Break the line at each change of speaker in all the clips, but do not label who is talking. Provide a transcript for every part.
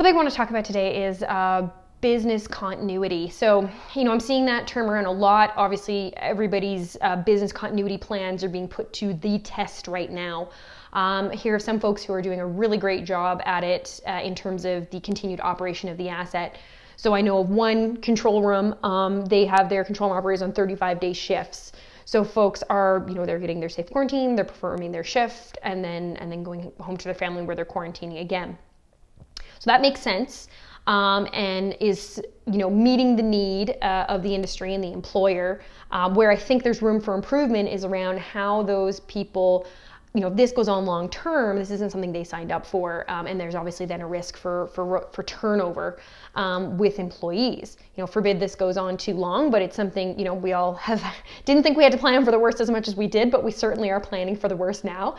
Something I want to talk about today is business continuity. So, I'm seeing that term around a lot. Obviously, everybody's business continuity plans are being put to the test right now. Here are some folks who are doing a really great job at it in terms of the continued operation of the asset. So I know of one control room, they have their control room operators on 35-day shifts. So folks are, they're getting their safe quarantine, they're performing their shift, and then going home to their family where they're quarantining again. So that makes sense. And is meeting the need of the industry and the employer. Where I think there's room for improvement is around how those people, if this goes on long term, this isn't something they signed up for, and there's obviously then a risk for turnover with employees. Forbid this goes on too long, but it's something we all didn't think we had to plan for the worst as much as we did, but we certainly are planning for the worst now.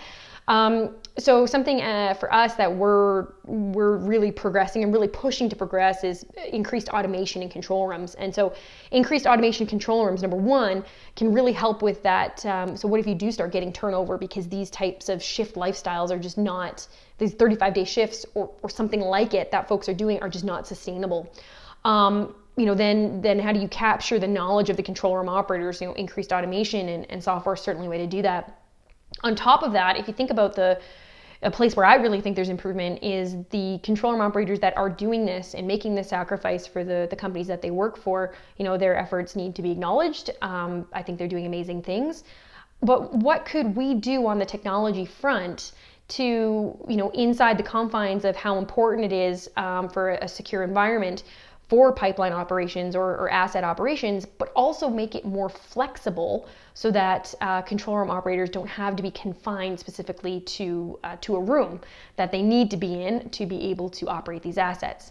So something for us that we're really progressing and really pushing to progress is increased automation in control rooms. And so increased automation in control rooms, number one, can really help with that. So what if you do start getting turnover because these types of shift lifestyles are just not, these 35-day shifts or something like it that folks are doing are just not sustainable. Then how do you capture the knowledge of the control room operators? Increased automation and software is certainly a way to do that. On top of that, if you think about a place where I really think there's improvement is the control room operators that are doing this and making this sacrifice for the companies that they work for. Their efforts need to be acknowledged. I think they're doing amazing things. But what could we do on the technology front to, inside the confines of how important it is for a secure environment for pipeline operations or asset operations, but also make it more flexible so that control room operators don't have to be confined specifically to a room that they need to be in to be able to operate these assets.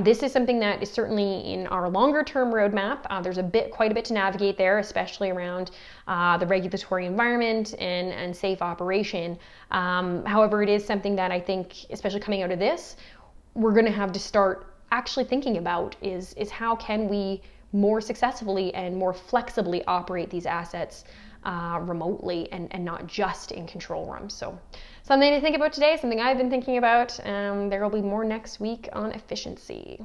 This is something that is certainly in our longer term roadmap. There's quite a bit to navigate there, especially around the regulatory environment and safe operation. However, it is something that I think, especially coming out of this, we're going to have to start actually thinking about is how can we more successfully and more flexibly operate these assets remotely and not just in control rooms. So something to think about today, something I've been thinking about. There will be more next week on efficiency.